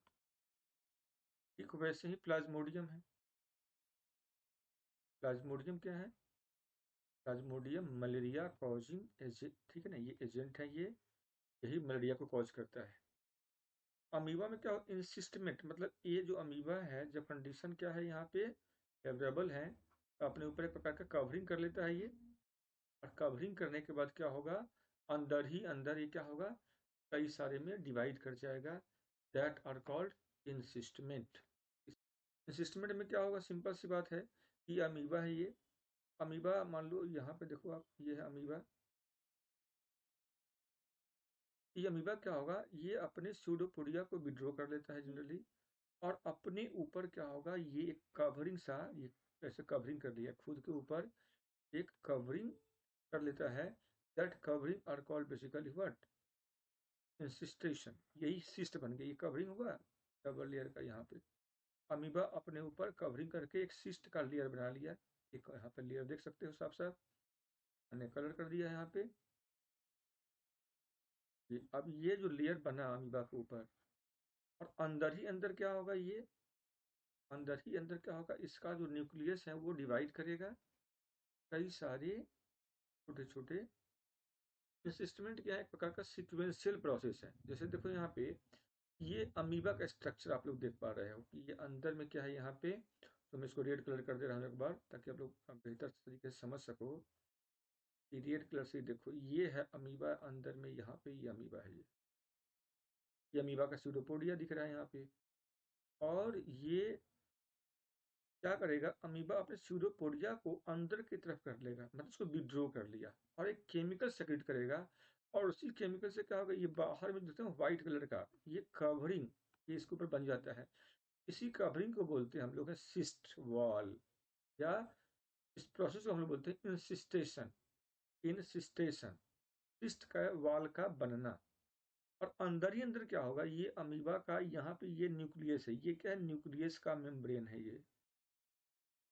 एक वैसे ही प्लाज्मोडियम है। प्लाज्मोडियम क्या है? प्लाज्मोडियम मलेरिया कॉजिंग एजेंट, ठीक है ना, ये एजेंट है ये, यही मलेरिया को कॉज करता है। अमीबा में क्या हो, इंसिस्टमेंट मतलब ये जो अमीबा है, जब कंडीशन क्या है यहाँ पे फेवरेबल है, तो अपने ऊपर एक प्रकार का कवरिंग कर लेता है ये। और कवरिंग करने के बाद क्या होगा, अंदर ही अंदर ये क्या होगा, कई सारे में डिवाइड कर जाएगा। That are called encystment. Encystment में क्या होगा, सिंपल सी बात है कि अमीबा है ये। अमीबा मान लो यहाँ पे देखो आप, ये है अमीबा। ये अमीबा क्या होगा, ये अपने सूडोपोडिया को विड्रॉ कर लेता है जनरली, और अपने ऊपर क्या होगा, ये एक कवरिंग सा, ये ऐसे कवरिंग कर लिया खुद के ऊपर, एक कवरिंग कर लेता है। That covering are called basically what, encystation. यही सिस्ट बन गई, ये कवरिंग हुआ डबल लेयर का। यहाँ पे अमीबा अपने ऊपर कवरिंग करके एक सिस्ट का लेयर बना लिया। एक यहाँ पे लेयर देख सकते हो साफ साफ, मैंने कलर कर दिया है यहाँ पे। अब ये जो लेयर बना अमीबा के ऊपर, और अंदर ही अंदर क्या होगा, ये अंदर ही अंदर क्या होगा, इसका जो न्यूक्लियस है वो डिवाइड करेगा कई सारे छोटे छोटे। इंसिस्टमेंट क्या है, एक प्रकार का सिक्वेंशियल प्रोसेस है। जैसे देखो यहाँ पे, ये अमीबा का स्ट्रक्चर आप लोग देख पा रहे हो कि ये अंदर में क्या है यहाँ पे। तो मैं इसको रेड कलर कर दे रहा हूँ एक बार, ताकि आप लोग बेहतर तरीके से समझ सको। ये रेड कलर से देखो, ये है अमीबा अंदर में, यहाँ पे ये अमीबा है। ये अमीबा का स्यूडोपोडिया दिख रहा है यहाँ पे। और ये क्या करेगा, अमीबा अपने स्यूडोपोडिया को अंदर की तरफ कर लेगा, मतलब उसको विड्रॉ कर लिया, और एक केमिकल सेक्रेट करेगा। और उसी केमिकल से क्या होगा, ये बाहर में देखते हैं व्हाइट कलर का ये कवरिंग, ये इसके ऊपर बन जाता है। इसी कवरिंग को बोलते हैं हम लोग सिस्ट वॉल, या इस प्रोसेस को हम लोग बोलते हैं इंसिस्टेशन। इंसिस्टेशन, सिस्ट का वॉल का बनना। और अंदर ही अंदर क्या होगा, ये अमीबा का यहाँ पे ये न्यूक्लियस है, ये क्या है, न्यूक्लियस का मेम्ब्रेन है ये।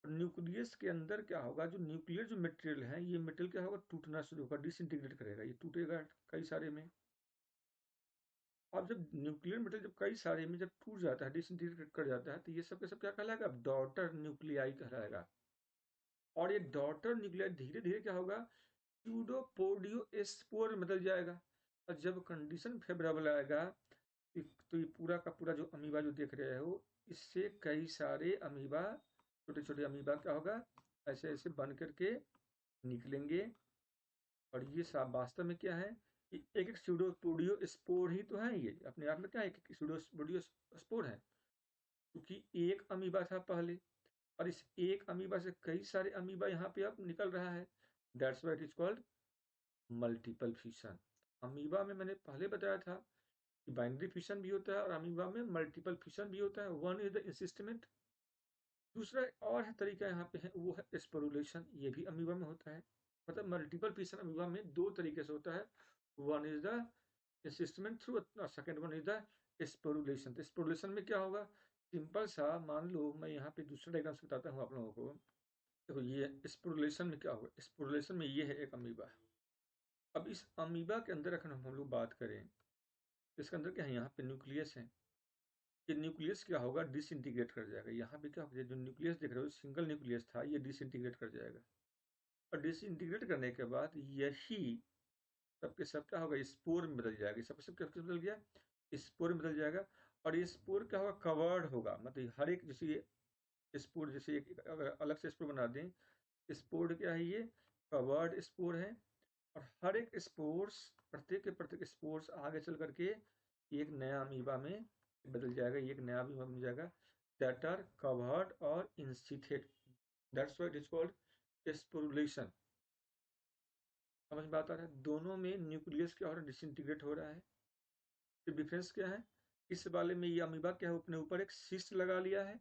न्यूक्लियस के अंदर क्या होगा, जो न्यूक्लियर जो मटेरियल है, ये मटेरियल क्या होगा, टूटना शुरू होगा, डिसइंटीग्रेट करेगा, ये टूटेगा कई सारे में। अब जब न्यूक्लियर मटेरियल जब कई सारे में जब टूट जाता है, डिसइंटीग्रेट कर जाता है, तो ये सब के सब क्या कहलाएगा, डॉटर न्यूक्लियाई कहलाएगा। और ये डॉटर न्यूक्लियाई धीरे धीरे क्या होगा, स्यूडोपोडियोस्पोर में बदल जाएगा। और जब कंडीशन फेवरेबल आएगा, तो ये पूरा का पूरा जो अमीबा जो देख रहे हो, इससे कई सारे अमीबा, छोटे छोटे अमीबा क्या होगा, ऐसे ऐसे बन करके निकलेंगे। और ये वास्तव में क्या है, कि एक एक स्यूडोपोडियो स्पोर ही तो है, ये अपने आप में क्या है, एक एक स्यूडोपोडियो स्पोर है। क्योंकि एक अमीबा था पहले, और इस एक अमीबा से कई सारे अमीबा यहाँ पे अब निकल रहा है। That's why it is called multiple fission. Amoeba में मैंने पहले बताया था कि बाइनरी फिशन भी होता है, और अमीबा में मल्टीपल फिशन भी होता है। वन इज द इंसिस्टमेंट, दूसरा और है तरीका यहाँ पे है, वो है स्पोरुलेशन, ये भी अमीबा में होता है। मतलब मल्टीपल फिशन अमीबा में दो तरीके से होता है। One is the encystment through, second one is the sporulation. तो स्पोरुलेशन में क्या होगा, सिंपल सा मान लो मैं यहाँ पे दूसरा डायग्राम से बताता हूँ आप लोगों को। देखो ये स्पोरुलेशन में क्या होगा, स्पोरुलेशन में ये है एक अमीबा। अब इस अमीबा के अंदर अगर हम लोग बात करें तो इसके अंदर क्या है, यहाँ पे न्यूक्लियस है। ये न्यूक्लियस क्या होगा, डिसइंटीग्रेट कर जाएगा। यहाँ पे क्या होगा, जो न्यूक्लियस देख रहे हो सिंगल न्यूक्लियस था, ये डिसइंटीग्रेट कर जाएगा। और डिसइंटीग्रेट करने के बाद यही सब के सब क्या होगा, स्पोर में बदल जाएगा। सब सब क्या बदल गया, स्पोर में बदल जाएगा। और ये स्पोर क्या होगा, कवर्ड होगा। मतलब हर एक जैसे स्पोर, जैसे एक अगर अलग से स्पोर बना दें, स्पोर क्या है, ये कवर्ड स्पोर है। और हर एक स्पोर्स, प्रत्येक के प्रत्येक स्पोर्स आगे चल करके एक नया अमीबा में बदल जाएगा, एक नया अमीबा बन जाएगा, दैट आर कवर्ड और encysted. That's why it is called sporulation. समझ में आता है, दोनों में न्यूक्लियस क्या हो रहा है, डिसइंटीग्रेट हो रहा है। फिर डिफरेंस क्या है, इस वाले में ये अमीबा क्या है, अपने ऊपर एक सिस्ट लगा लिया है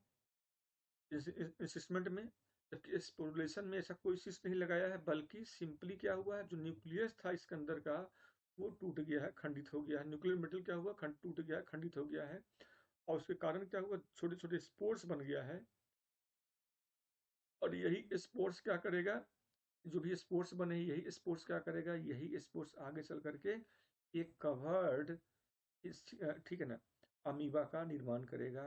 इंसिस्टमेंट में, जबकि स्पोरुलेशन में ऐसा कोई सिस्ट नहीं लगाया है, बल्कि सिंपली क्या हुआ है, जो न्यूक्लियस था इसके अंदर का वो टूट गया है, खंडित हो गया है। न्यूक्लियर मेटल क्या हुआ, टूट गया है, खंडित हो गया है। और उसके कारण क्या हुआ, छोटे छोटे स्पोर्स बन गया है। और यही स्पोर्स क्या करेगा, जो भी स्पोर्स बने यही स्पोर्स क्या करेगा, यही स्पोर्स आगे चल करके एक कवर्ड इस, ठीक है ना, अमीबा का निर्माण करेगा।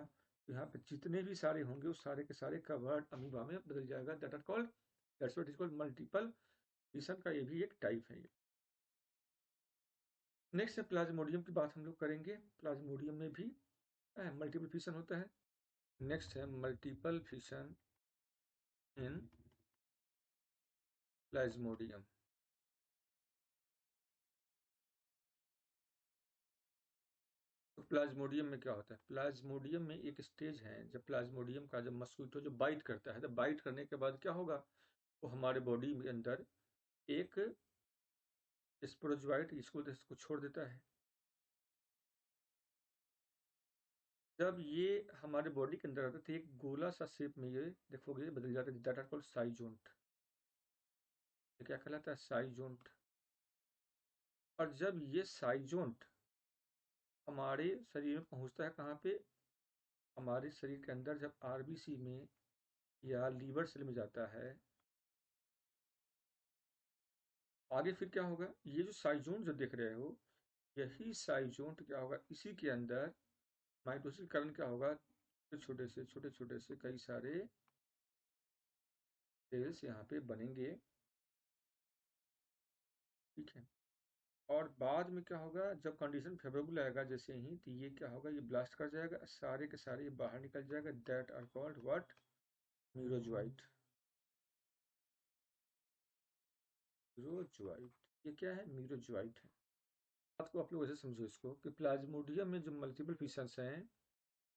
तो यहाँ पे जितने भी सारे होंगे उस सारे के सारे कवर्ड अमीबा में बदल जाएगा। That are called, that's what is called multiple fission का ये भी एक टाइप है। नेक्स्ट है प्लाज्मोडियम की बात हम लोग करेंगे। प्लाज्मोडियम में भी मल्टीपल फिशन होता है। नेक्स्ट है मल्टीपल फिशन इन प्लाज्मोडियम। तो प्लाज्मोडियम में क्या होता है, प्लाज्मोडियम में एक स्टेज है जब प्लाज्मोडियम का जब मस्क्यूटो जो बाइट करता है, तो बाइट करने के बाद क्या होगा, वो हमारे बॉडी के अंदर एक स्पोरोजोइट इसको छोड़ देता है। जब ये हमारे बॉडी के अंदर आता है तो एक गोला सा शेप में ये देखोगे बदल जाता है, दैट आर कॉल्ड साइजोन्ट। ये क्या कहलाता है, साइजोन्ट। और जब ये साइजोन्ट हमारे शरीर में पहुंचता है, कहाँ पे, हमारे शरीर के अंदर जब आरबीसी में या लीवर सेल में जाता है, आगे फिर क्या होगा, ये जो साइजोन्ट जो देख रहे हो, यही साइजोन्ट क्या होगा, इसी के अंदर माइटोसिस के कारण क्या होगा, छोटे छोटे से कई सारे सेल्स यहाँ पे बनेंगे। ठीक है। और बाद में क्या होगा, जब कंडीशन फेवरेबल आएगा जैसे ही, तो ये क्या होगा, ये ब्लास्ट कर जाएगा, सारे के सारे बाहर निकल जाएगा। That are called what, merozoite. Merozoite, ये क्या है, मीरोजोइट है। बात को आप लोग ऐसे समझो इसको कि प्लाज्मोडियम में जो मल्टीपल फिशंस हैं,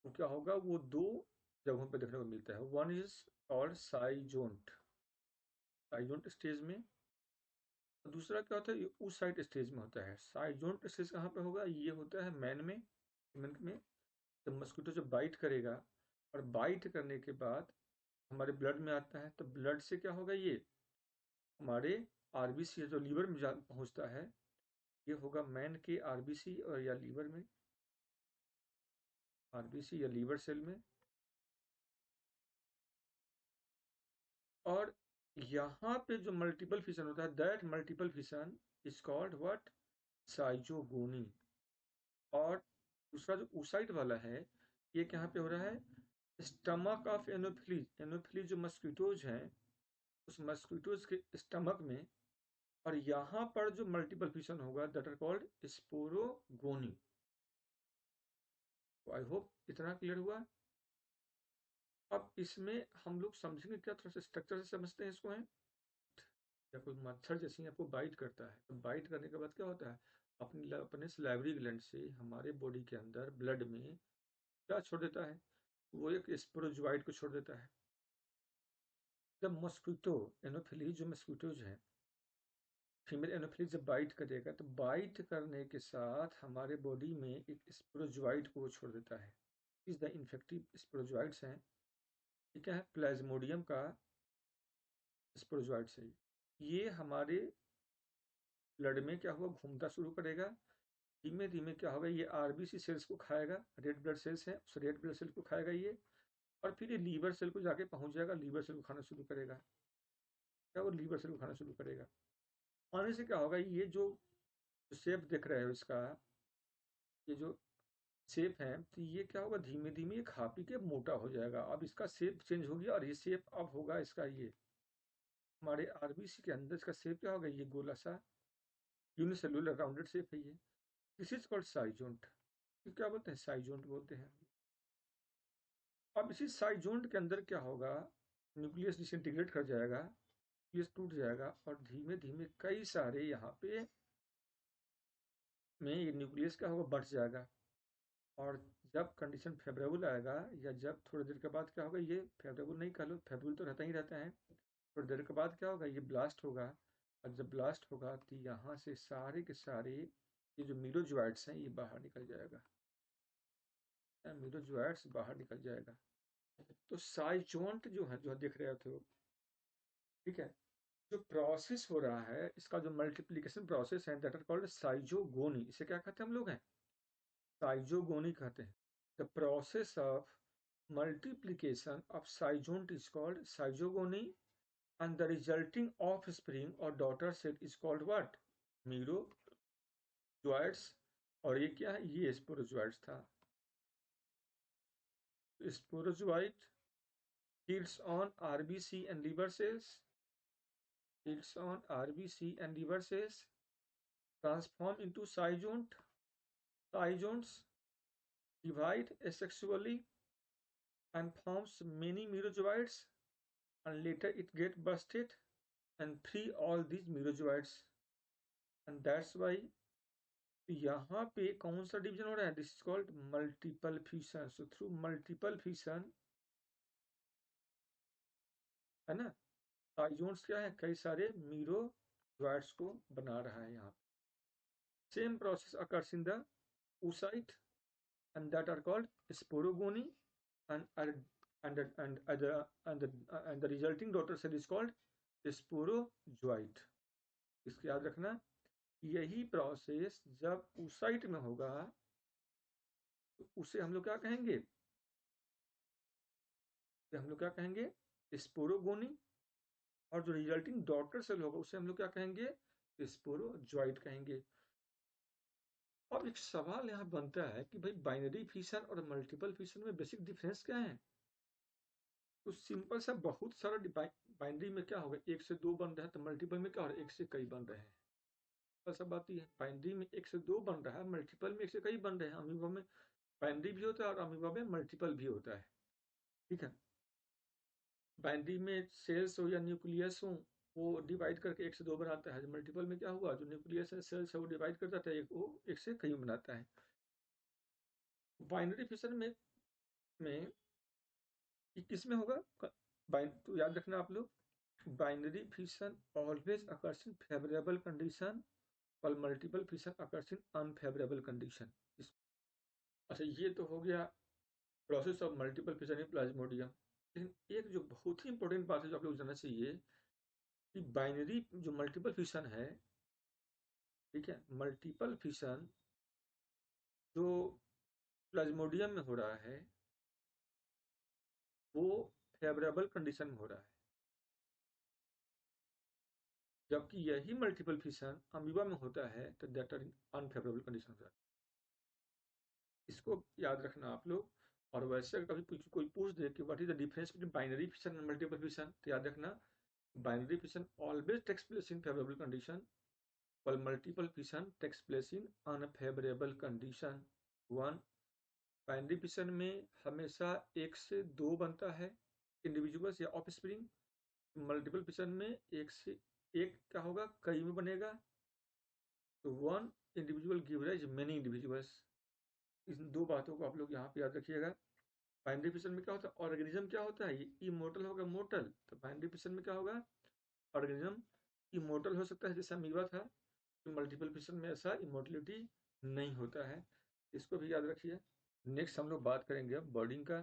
वो क्या होगा, वो दो जगहों पे देखने को मिलता है। वन इज कॉल्ड साइजोन्ट, साइजोन्ट स्टेज में। और दूसरा क्या होता है, ये उस साइड स्टेज में होता है। साइजोन्ट स्टेज कहाँ पे होगा, ये होता है मैन में, में जब मस्किटो जब बाइट करेगा, और बाइट करने के बाद हमारे ब्लड में आता है, तो ब्लड से क्या होगा, ये हमारे आरबीसी जो लीवर में पहुंचता है, ये होगा मैन के आरबीसी और या लीवर में, आरबीसी या लीवर सेल में। और यहाँ पे जो मल्टीपल फिशन होता है, that multiple fission is called what, साइजोगोनी। और दूसरा जो ऊसाइड वाला है, ये कहाँ पे हो रहा है, स्टमक ऑफ एनोफिलीज। एनोफिलीज जो मस्किटोज हैं, उस मस्किटोज के स्टमक में। और यहाँ पर जो मल्टीपल फिशन होगा, दैट आर कॉल्ड स्पोरोगोनी। तो आई होप इतना क्लियर हुआ। अब इसमें हम लोग समझेंगे क्या, थोड़ा सा स्ट्रक्चर से समझते हैं इसको। है या कोई मच्छर जैसे आपको बाइट करता है, तो बाइट करने के बाद क्या होता है, अपने सलाइवरी ग्लैंड से हमारे बॉडी के अंदर ब्लड में क्या छोड़ देता है, वो एक स्पोरोजोइट को छोड़ देता है। जब मस्क्यूटो एनोफिली जो मस्क्यूटोज हैं, फीमेल एनोफिली जब बाइट करेगा, तो बाइट करने के साथ हमारे बॉडी में एक स्पोरोजोइट को वो छोड़ देता है। इस द इन्फेक्टिव स्पोरोजोइट्स हैं। ठीक है, प्लाज्मोडियम का स्पोरोजोइट्स है। ये हमारे ब्लड में क्या हुआ, घूमना शुरू करेगा। धीमे धीमे क्या होगा, ये आरबीसी सेल्स को खाएगा, रेड ब्लड सेल्स है, उस रेड ब्लड सेल को खाएगा ये, और फिर ये लीवर सेल को जाके पहुंच जाएगा, लीवर सेल को खाना शुरू करेगा। क्या वो लीवर सेल को खाना शुरू करेगा। आने से क्या होगा, ये जो शेप देख रहे हो इसका, ये जो शेप है, तो ये क्या होगा, धीमे धीमे ये खा पी के मोटा हो जाएगा। अब इसका शेप चेंज हो गया, और ये शेप अब होगा इसका, ये हमारे आरबीसी के अंदर इसका शेप क्या होगा, ये गोला सा यूनिसेलुलर राउंडेड शेप है ये। This is called schizont. क्या बोलते हैं, साइजोंट बोलते हैं। अब इसी साइजोंट के अंदर क्या होगा, न्यूक्लियस डिसइंटीग्रेट कर जाएगा, न्यूक्लियस टूट जाएगा, और धीमे धीमे कई सारे यहाँ पे में ये न्यूक्लियस क्या होगा, बढ़ जाएगा। और जब कंडीशन फेवरेबल आएगा, या जब थोड़ी देर के बाद क्या होगा, ये फेवरेबल नहीं, कह लो फेवरेबल तो रहता ही रहता है, थोड़ी देर के बाद क्या होगा, ये ब्लास्ट होगा। और जब ब्लास्ट होगा तो यहाँ से सारे के सारे ये जो मीरोजॉइड्स हैं ये बाहर निकल जाएगा, मीरोजॉइड्स बाहर निकल जाएगा। तो साइजोंट जो है, जो देख रहे थे, ठीक है, जो प्रोसेस हो रहा है इसका, जो मल्टीप्लिकेशन प्रोसेस है, दैट आर कॉल्ड साइजोगोनी। इसे क्या कहते हैं हम लोग हैं, साइजोगोनी कहते हैं। The process of multiplication of zygont is called zygogony, and the resulting offspring or daughter cell is called what, merozoites। और ये क्या है, ये स्पोरोजोइट्स था। Sporozoite feeds on RBC and liver cells, feeds on RBC and liver cells, transform into zygont, zygonts divide asexually and forms many merozoites, and later it get busted and free all these merozoites, and that's why यहाँ पे कौन सा division हो रहा है, this is called multiple fusion. So through multiple fusion, है ना, साइजोन्स क्या है, कई सारे मीरोजॉइट्स को बना रहा है यहाँ। Same process occurs in the oocyte, and that are called sporogony, and and and and the, and the resulting daughter cell is called sporozoite। इसको याद रखना, यही प्रोसेस जब oocyte में होगा तो उसे हम लोग क्या कहेंगे, हम लोग क्या कहेंगे, स्पोरोगोनी। और जो रिजल्टिंग डॉटर सेल होगा उसे हम लोग क्या कहेंगे, स्पोरोजॉइट कहेंगे। अब एक सवाल यहाँ बनता है कि भाई बाइनरी फिशन और मल्टीपल फिशन में बेसिक डिफरेंस क्या है। तो सिंपल सा, बहुत सारा बाइनरी में क्या होगा, एक से दो बन रहा है, तो मल्टीपल में क्या हो रहा है, एक से कई बन रहे हैं। सब बात ये है, बाइनरी में एक से दो बन रहा है, मल्टीपल में एक से कई बन रहे हैं। अमीबा में बाइनरी भी होता है और अमीबा में मल्टीपल भी होता है, ठीक है। बाइनरी में सेल्स हो या न्यूक्लियस हो, वो डिवाइड करके एक से दो बनाता है। मल्टीपल में क्या हुआ, जो न्यूक्लियस है, सेल्स है, वो डिवाइड कर जाता है, वो एक से कई बनाता है। बाइनरी फिशन में किस में होगा, तो याद रखना आप लोग, binary fission always occurs in favourable condition, और multiple fission occurs in unfavourable condition. अच्छा, ये तो हो गया process of multiple fission in Plasmodium. लेकिन एक जो बहुत ही इंपॉर्टेंट बात है जो आप लोग जानना चाहिए, कि बाइनरी जो मल्टीपल फिशन है, ठीक है, मल्टीपल फिशन जो प्लाज्मोडियम में हो रहा है वो फेवरेबल कंडीशन में हो रहा है, जबकि यही मल्टीपल फिशन अमीबा में होता है तो that are in unfavourable condition होता है। इसको याद रखना आप लोग। और वैसे अगर कभी कोई पूछ दे कि what is the difference between binary fission and multiple fission, तो याद रखना, binary fission always takes place in favourable condition, while multiple fission takes place in unfavorable condition। One, binary fission में हमेशा एक से दो बनता है इंडिविजुअल्स या ऑफस्प्रिंग। मल्टीपल फिशन में एक से एक क्या होगा, कई में बनेगा। तो one individual give rise many individuals. इन दो बातों को आप लोग यहाँ पे याद रखिएगा। बाइनरी फिशन में क्या होता है, ऑर्गेनिज्म क्या होता है, ये इमोर्टल होगा, मोर्टल। तो बाइनरी फिशन में क्या होगा, ऑर्गेनिज्म इमोर्टल हो सकता है, जैसा अमीबा था। मल्टीपल फिशन में ऐसा इमोर्टलिटी नहीं होता है, इसको भी याद रखिए। नेक्स्ट हम लोग बात करेंगे अब बर्डिंग का।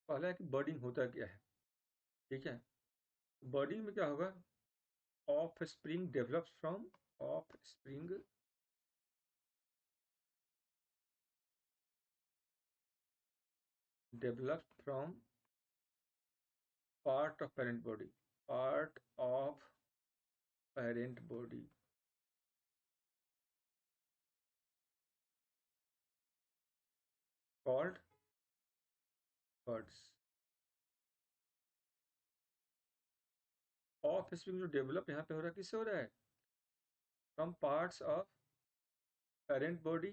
पहला है कि बर्डिंग होता क्या है। ठीक है। बर्डिंग में क्या होगा, of spring develops from, of spring develops from part of parent body, part of parent body, called birds. Of spring जो डेवलप यहाँ पे हो रहा है, किससे हो रहा है, from parts of parent body,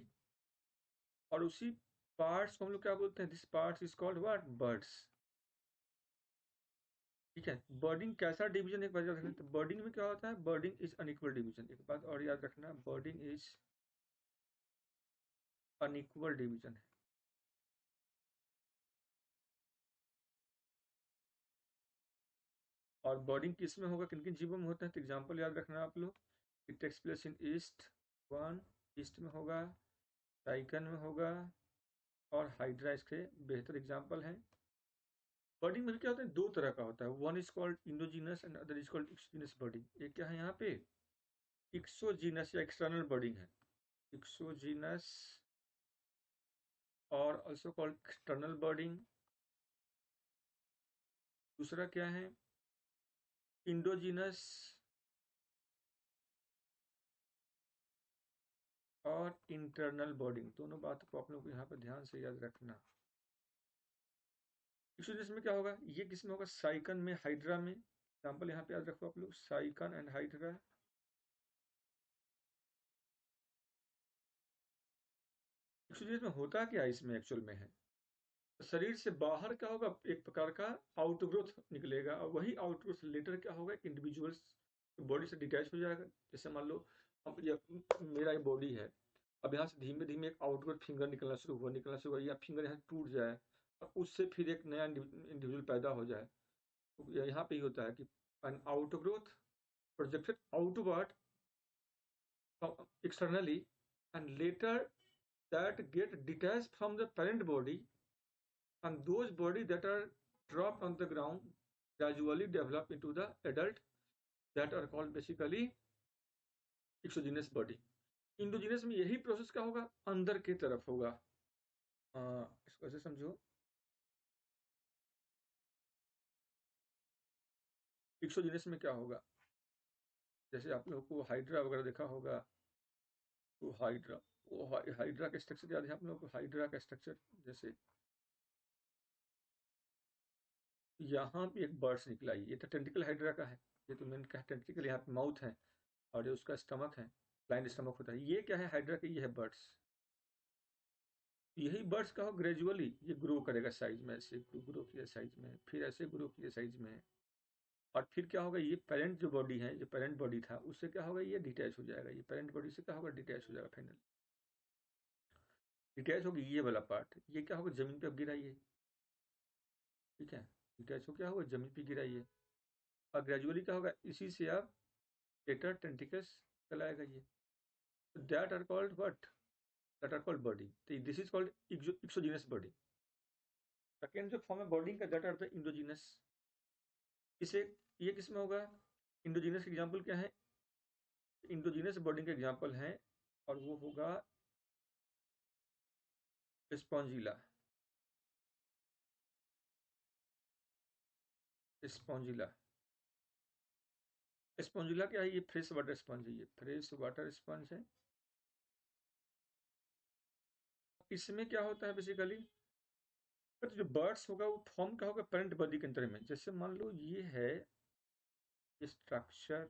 और उसी पार्ट्स को हम लोग क्या बोलते हैं, this parts is called what, birds. ठीक है। बर्डिंग कैसा डिवीजन, एक बार याद रखना। तो बर्डिंग में क्या होता है, बर्डिंग इज अनइक्वल डिवीजन। एक बात और याद रखना, बर्डिंग इज अनइक्वल डिवीजन है। और बर्डिंग किस में होगा, किन किन जीवों में होता है, तो एग्जाम्पल याद रखना आप लोग। It takes place in yeast, one yeast में होगा, टाइकन में होगा, और हाइड्रा इसके बेहतर एग्जाम्पल हैं। बर्डिंग में क्या होता है, दो तरह का होता है, one is called endogenous and other is called exogenous budding. एक क्या है यहाँ पे, एक्सोजीनस या एक्सटर्नल बर्डिंग है, एक्सोजीनस और ऑल्सो कॉल्ड एक्सटर्नल बर्डिंग। दूसरा क्या है, इंडोजीनस और इंटरनल बर्डिंग। दोनों बातों को आप लोग को यहाँ पर ध्यान से याद रखना। एक्सोजीनस में क्या होगा, ये किस में होगा, साइकन में, हाइड्रा में। एग्जाम्पल यहाँ पे याद रखो आप लोग, साइकन एंड हाइड्रा। एक्सोजीनस में होता क्या है, इसमें एक्चुअल में है, शरीर से बाहर क्या होगा, एक प्रकार का आउटग्रोथ निकलेगा, और वही आउटग्रोथ लेटर क्या होगा, एक इंडिविजुअल्स बॉडी से डिटैच हो जाएगा। जैसे मान लो अब ये मेरा एक बॉडी है, अब यहाँ से धीमे धीमे एक आउटग्रोथ फिंगर निकलना शुरू हुआ, या फिंगर यहाँ टूट जाए और उससे फिर एक नया इंडिविजुअल पैदा हो जाए। तो यहाँ पे ही होता है कि an outgrowth projected outward externally, and later that get detached from the parent body, and those body that are dropped on the ground gradually develop into the adult, that are called basically exogenous body. Endogenous में यही process क्या होगा, अंदर की तरफ होगा। इसको ऐसे समझो, एक्सोजीनस में क्या होगा, जैसे आप लोगों को हाइड्रा वगैरह देखा होगा, तो हाइड्रा, वो हाइड्रा का स्ट्रक्चर याद है आप लोगों को, हाइड्रा का स्ट्रक्चर जैसे यहाँ पे एक बर्ड्स निकला, ये तो टेंटिकल हाइड्रा का है, ये तो मैंने कहा टेंटिकल, यहाँ पे माउथ है और ये उसका स्टमक है, ब्लाइंड स्टमक होता है। ये क्या है, हाइड्रा का, ये है बर्ड्स। यही बर्ड्स का हो, ग्रेजुअली ये ग्रो करेगा साइज में, ऐसे ग्रो किया साइज में, फिर ऐसे ग्रो किया साइज में, और फिर क्या होगा, ये पेरेंट जो बॉडी है, जो पेरेंट बॉडी था, उससे क्या होगा, ये डिटैच हो जाएगा, ये पेरेंट बॉडी से क्या होगा, डिटैच हो जाएगा फाइनल। डिटैच होगी ये वाला पार्ट, ये क्या होगा, जमीन पे गिरा ये, ठीक है, डिटैच हो क्या होगा, जमीन पे गिरा ये, और ग्रेजुअली क्या होगा, इसी से आप टेटर टेंटिकल्स चलाएगा ये, that are called what, that are called body. तो this is called exogenous body. Second जो फॉर्म है बॉडी का, दैट आर द इंडोजीनस। इसे ये किस में होगा, इंडोजीनस के एग्जाम्पल क्या है, इंडोजीनस बॉडी के एग्जाम्पल हैं, और वो होगा स्पॉन्जिला, स्पॉन्जिला। स्पॉन्जिला क्या है, ये फ्रेश वाटर स्पंज है, ये फ्रेश वाटर स्पंज है। इसमें क्या होता है बेसिकली, तो जो बर्ड्स होगा वो फॉर्म क्या होगा, पेरेंट बॉडी के अंदर में। जैसे मान लो ये है स्ट्रक्चर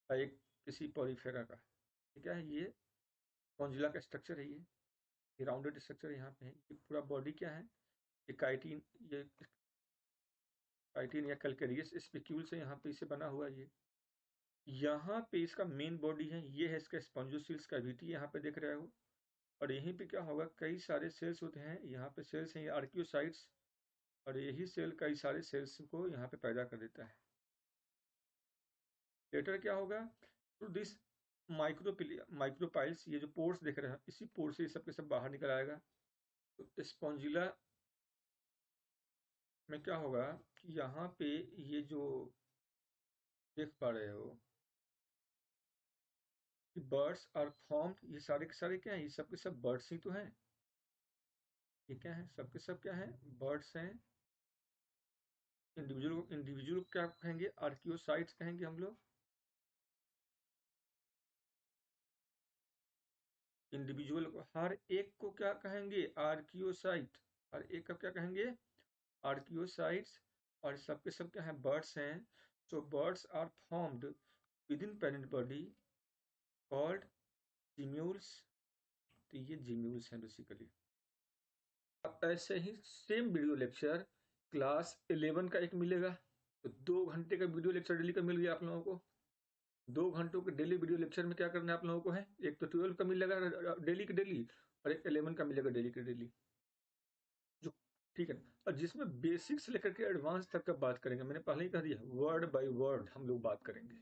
एक किसी पॉलीफेरा का, क्या है ये, स्पॉन्जिला का स्ट्रक्चर है ये राउंडेड स्ट्रक्चर यहाँ पे है। ये पूरा बॉडी क्या है, ये काइटिन, ये काइटिन या कैल्केरियस स्पिक्यूल से यहाँ पे इसे बना हुआ है। ये यहाँ पे इसका मेन बॉडी है, ये है इसका स्पॉन्जोसिल्स कैविटी, यहाँ पे देख रहे हो। और यहीं पे क्या होगा, कई सारे सेल्स होते हैं, यहाँ पे सेल्स हैं, ये आर्कियोसाइट्स, और यही सेल कई सारे सेल्स को यहाँ पे पैदा कर देता है। लेटर क्या होगा, तो दिस माइक्रोपाइल्स, ये जो पोर्स देख रहे हैं, इसी पोर्स से ये सब के सब बाहर निकल आएगा। तो स्पॉन्जिला में क्या होगा कि यहाँ पे ये जो देख पा रहे हो कि बर्ड्स आर फॉर्म्ड, ये सारे के सारे क्या हैं, ये सब के सब बर्ड्स ही तो हैं। ये क्या है, सब के सब क्या है, बर्ड्स हैं। इंडिविजुअल इंडिविजुअल क्या कहेंगे, आर्कियोसाइट्स कहेंगे हम लोग। इंडिविजुअल को, हर एक को क्या कहेंगे, आर्कियोसाइट। हर एक का क्या कहेंगे, आर्कियोसाइट्स। और सबके सब क्या है, बर्ड्स हैं। So birds are formed within parent body called gemmules. तो ये जिम्यूल्स हैं बेसिकली। अब ऐसे ही सेम वीडियो लेक्चर क्लास 11 का एक मिलेगा। तो 2 घंटे का वीडियो लेक्चर डेली का मिल गया आप लोगों को। 2 घंटों के डेली वीडियो लेक्चर में क्या करना है आप लोगों को है, एक तो 12 का मिलेगा डेली के डेली, और एक 11 का मिलेगा डेली के डेली। जो ठीक है ना, और जिसमें बेसिक से लेकर के एडवांस तक का बात करेंगे। मैंने पहले ही कह दिया, वर्ड बाय वर्ड हम लोग बात करेंगे।